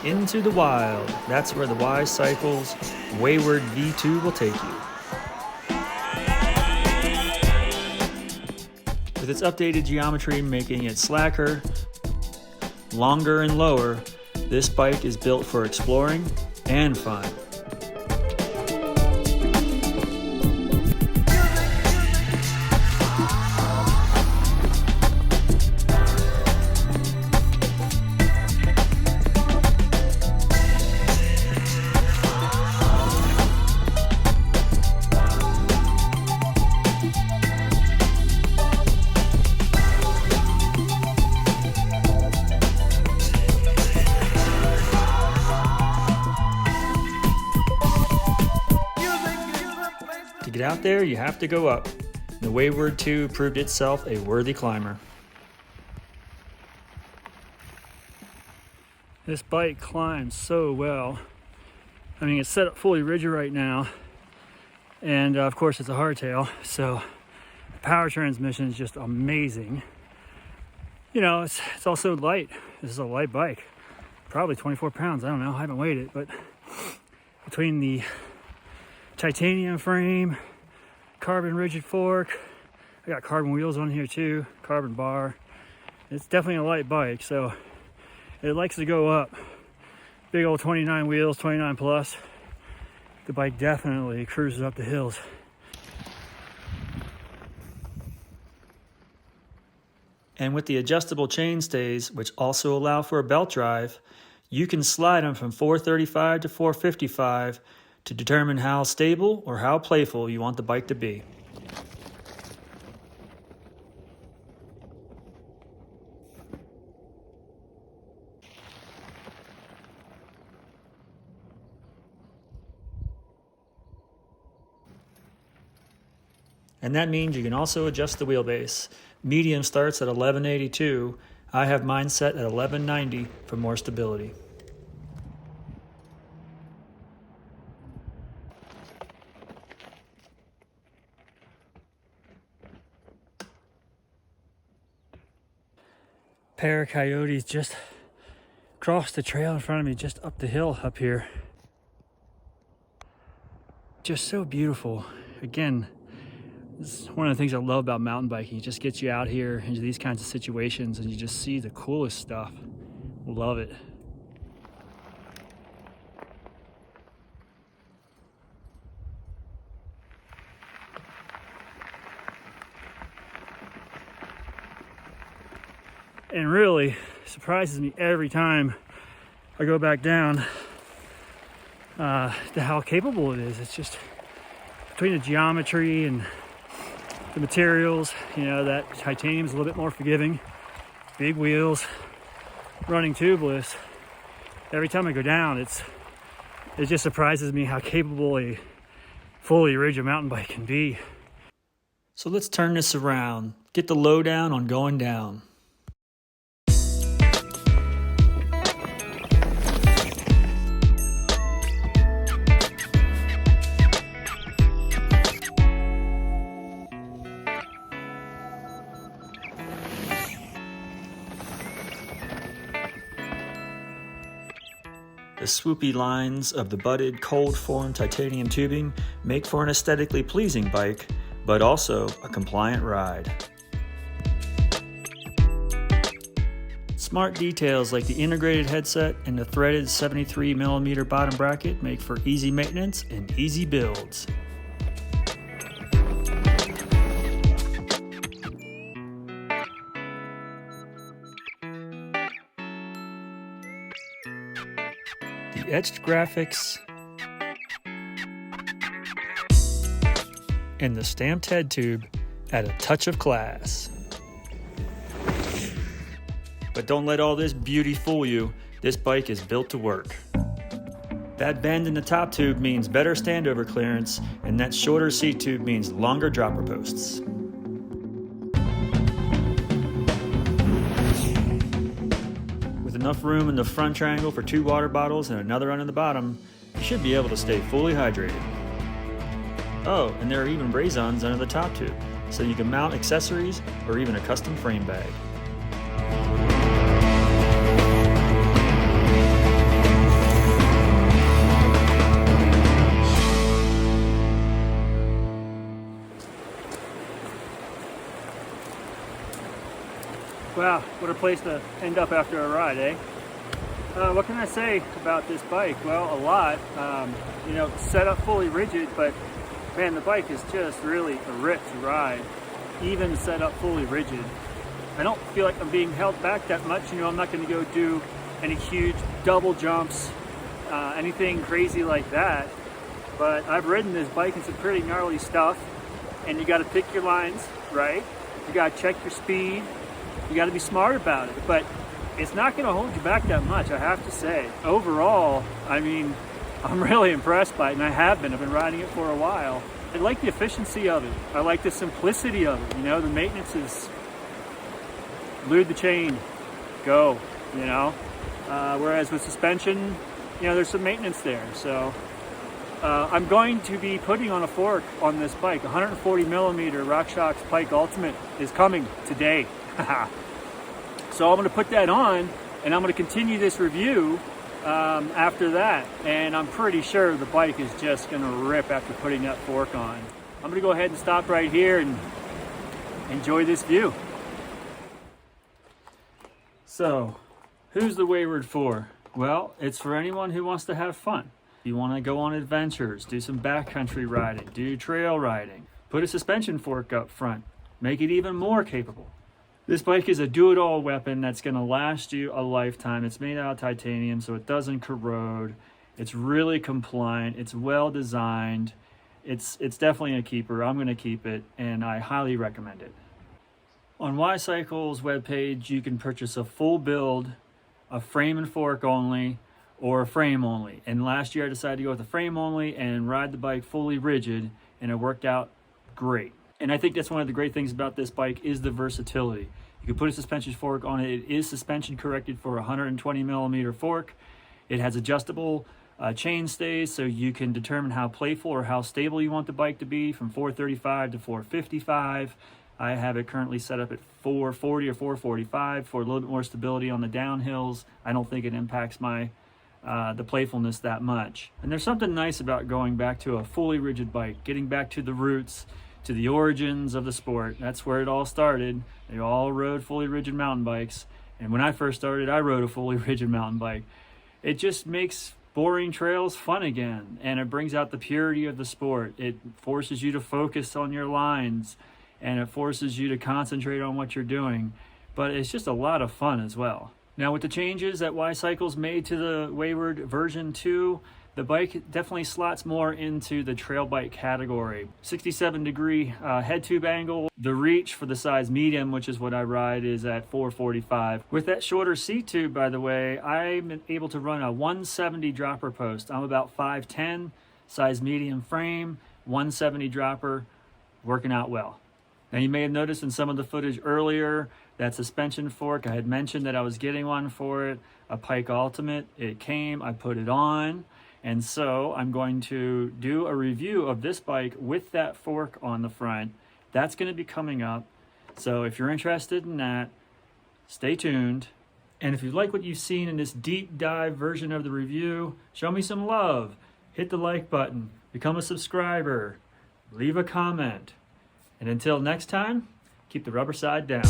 into the wild. That's where the Cycles Wayward V.2 will take you. With its updated geometry making it slacker, longer and lower, this bike is built for exploring and fun. To get out there, you have to go up. The Wayward 2 proved itself a worthy climber. This bike climbs so well. I mean, it's set up fully rigid right now, and of course it's a hardtail, so the power transmission is just amazing. You know, it's also light. This is a light bike, probably 24 pounds. I don't know, I haven't weighed it, but between the titanium frame, carbon rigid fork, I got carbon wheels on here too, carbon bar. It's definitely a light bike, so it likes to go up. Big old 29 wheels, 29 plus. The bike definitely cruises up the hills. And with the adjustable chainstays, which also allow for a belt drive, you can slide them from 435 to 455 to determine how stable or how playful you want the bike to be. And that means you can also adjust the wheelbase. Medium starts at 1182. I have mine set at 1190 for more stability. Pair of coyotes just crossed the trail in front of me, just up the hill up here. Just so beautiful. Again, this is one of the things I love about mountain biking. It just gets you out here into these kinds of situations and you just see the coolest stuff. Love it. And really surprises me every time I go back down to how capable it is. It's just between the geometry and the materials, you know, that titanium is a little bit more forgiving. Big wheels, running tubeless. Every time I go down, it just surprises me how capable a fully rigid mountain bike can be. So let's turn this around. Get the lowdown on going down. The swoopy lines of the butted, cold-formed titanium tubing make for an aesthetically pleasing bike, but also a compliant ride. Smart details like the integrated headset and the threaded 73mm bottom bracket make for easy maintenance and easy builds. The etched graphics and the stamped head tube add a touch of class. But don't let all this beauty fool you. This bike is built to work. That bend in the top tube means better standover clearance, and that shorter seat tube means longer dropper posts. With enough room in the front triangle for 2 water bottles and another one in the bottom, you should be able to stay fully hydrated. Oh, and there are even braisons under the top tube, so you can mount accessories or even a custom frame bag. Wow, what a place to end up after a ride, eh? What can I say about this bike? Well, a lot. You know, it's set up fully rigid, but man, the bike is just really a rip to ride, even set up fully rigid. I don't feel like I'm being held back that much. You know, I'm not going to go do any huge double jumps, anything crazy like that. But I've ridden this bike in some pretty gnarly stuff, and you got to pick your lines, right? You got to check your speed. You got to be smart about it, but it's not going to hold you back that much, I have to say. Overall, I mean, I'm really impressed by it, and I have been. I've been riding it for a while. I like the efficiency of it. I like the simplicity of it. You know, the maintenance is lube the chain, go, you know. Whereas with suspension, you know, there's some maintenance there. So I'm going to be putting on a fork on this bike. 140 millimeter RockShox Pike Ultimate is coming today. So I'm going to put that on, and I'm going to continue this review after that. And I'm pretty sure the bike is just going to rip after putting that fork on. I'm going to go ahead and stop right here and enjoy this view. So, who's the Wayward for? Well, it's for anyone who wants to have fun. You want to go on adventures, do some backcountry riding, do trail riding. Put a suspension fork up front, make it even more capable. This bike is a do-it-all weapon that's going to last you a lifetime. It's made out of titanium, so it doesn't corrode. It's really compliant. It's well designed. It's definitely a keeper. I'm going to keep it, and I highly recommend it. On Y-Cycles webpage, you can purchase a full build, a frame and fork only, or a frame only. And last year I decided to go with the frame only and ride the bike fully rigid, and it worked out great. And I think that's one of the great things about this bike is the versatility. You can put a suspension fork on it. It is suspension corrected for a 120 millimeter fork. It has adjustable chain stays, so you can determine how playful or how stable you want the bike to be from 435 to 455. I have it currently set up at 440 or 445 for a little bit more stability on the downhills. I don't think it impacts my the playfulness that much. And there's something nice about going back to a fully rigid bike, getting back to the roots, to the origins of the sport. That's where it all started. They all rode fully rigid mountain bikes. And when I first started, I rode a fully rigid mountain bike. It just makes boring trails fun again, and it brings out the purity of the sport. It forces you to focus on your lines, and it forces you to concentrate on what you're doing. But it's just a lot of fun as well. Now, with the changes that Y-Cycles made to the Wayward version 2, the bike definitely slots more into the trail bike category. 67-degree head tube angle. The reach for the size medium, which is what I ride, is at 445. With that shorter seat tube, by the way, I'm able to run a 170 dropper post. I'm about 5'10", size medium frame, 170 dropper, working out well. Now, you may have noticed in some of the footage earlier, that suspension fork, I had mentioned that I was getting one for it, a Pike Ultimate. It came, I put it on. And so I'm going to do a review of this bike with that fork on the front. That's going to be coming up. So if you're interested in that, stay tuned. And if you like what you've seen in this deep dive version of the review, show me some love. Hit the like button, become a subscriber, leave a comment. And until next time, keep the rubber side down.